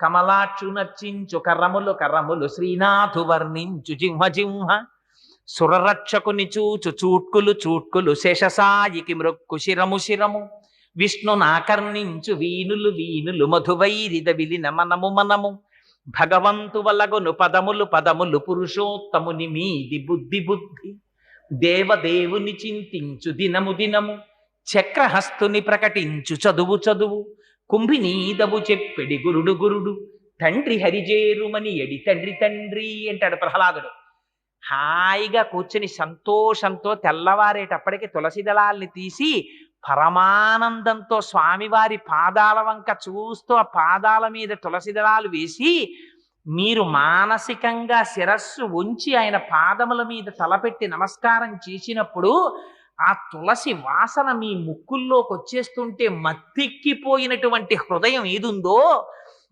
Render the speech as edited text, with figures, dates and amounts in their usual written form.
కమలాక్షు నర్చించు కర్రములు కర్రములు శ్రీనాథు వర్ణించు జింహ జింహ సురరక్షకుని చూచు చూట్కులు చూట్కులు శేషసాయికి మృక్కు శిరము శిరము విష్ణు నాకర్ణించు వీనులు వీనులు మధువైరిద విలిన మనము మనము భగవంతు వలగును పదములు పదములు పురుషోత్తముని మీది బుద్ధి బుద్ధి దేవదేవుని చింతించు దినము దినము చక్రహస్తుని ప్రకటించు చదువు చదువు కుంభినీదవు చెప్పెడి గురుడు గురుడు తండ్రి హరిజేరుమని ఎడి తండ్రి తండ్రి అంటాడు ప్రహ్లాదుడు. హాయిగా కూర్చుని సంతోషంతో తెల్లవారేటప్పటికి తులసి దళాల్ని తీసి పరమానందంతో స్వామివారి పాదాల వంక చూస్తూ ఆ పాదాల మీద తులసి దళాలు వేసి మీరు మానసికంగా శిరస్సు ఉంచి ఆయన పాదముల మీద తలపెట్టి నమస్కారం చేసినప్పుడు ఆ తులసి వాసన మీ ముక్కుల్లోకి వచ్చేస్తుంటే మత్తెక్కిపోయినటువంటి హృదయం ఏదుందో